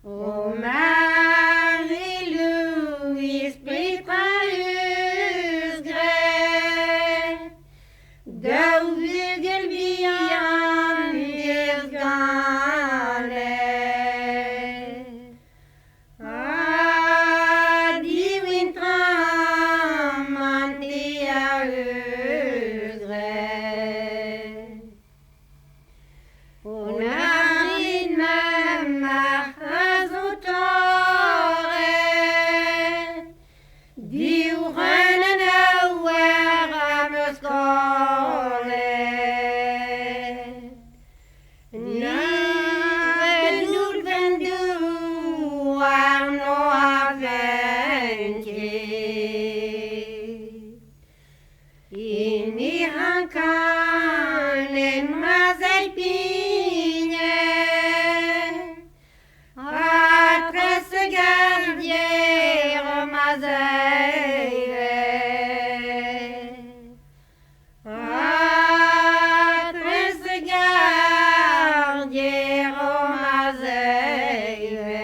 Ô Marie-Louise, prépareuse grès, de Vigilbian, Virganet. Ah, die Wintram, Antiaeuse grès. On arrive même à Azotore, diurnen nowhere am skole. Nivel vendu ar no avenke. Ini hankan en mazaipine, Atresse gardière mazeire. Atresse gardière mazeire.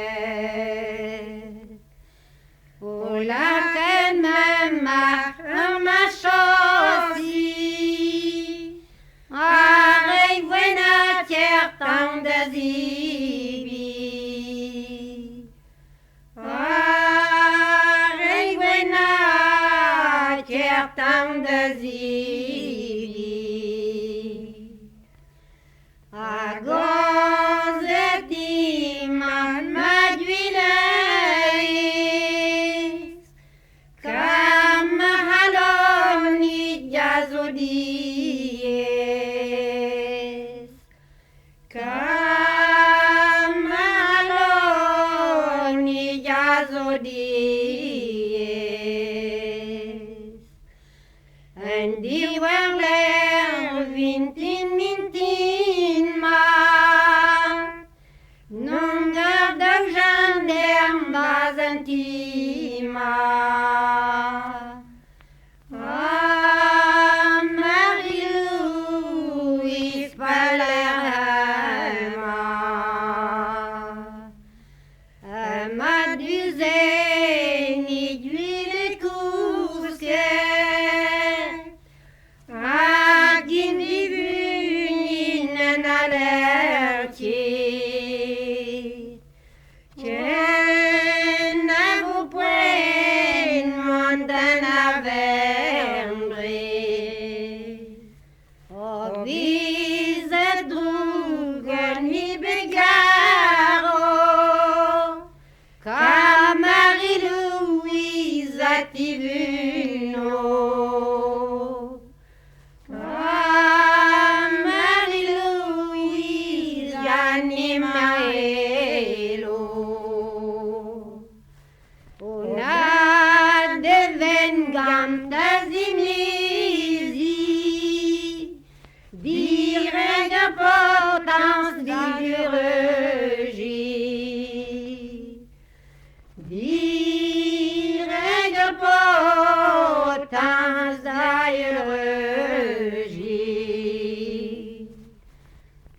Oh la reine ma chossi, arrive na terre tant de zibi. Arrive na terre tant de zibi. A gozeti man maduileis, kam haloni jazodies, kam haloni jazodies. En die wangler vintin mintin maar, non garde gendarme bazentima. Ah, Marie-Louise Palerma, ma duzeni d'huile cousquet, a gindi vunin alerti, che ne vous prenne montana vendre. Oh, vise drugen ni begaro, car Marie-Louise a-t-il vu no? Ah, Marie-Louise animaelo. Una devengam d'azimlisi, dire d'importance d'idéologie. Dire d'importance d'idéologie.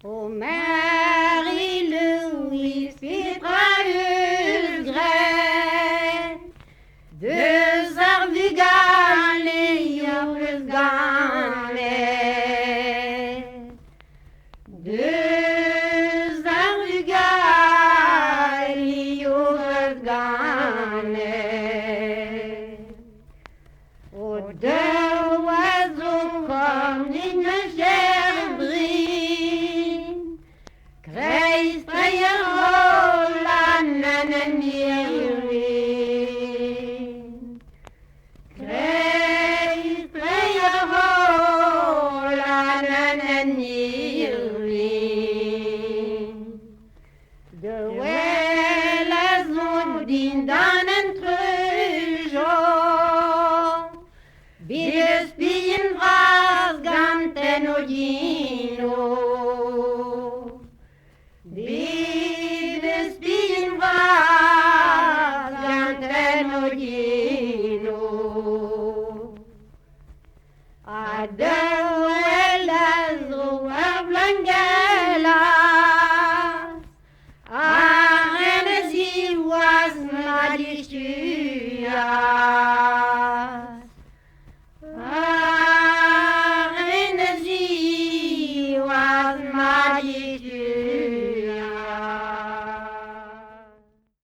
Oh Marie-Louise, pétrailleuse grès, deux arvugan les yeux gamet. Deux arvugan les yeux gamet. Oh, deux oiseaux comme une gerbrine, Grace la nananirin. Grace la nananirin. De wellas din dan entre jours, Bies bien vras ganten ogino. Bies bien vras ganten ogino. A de wellas o a blanca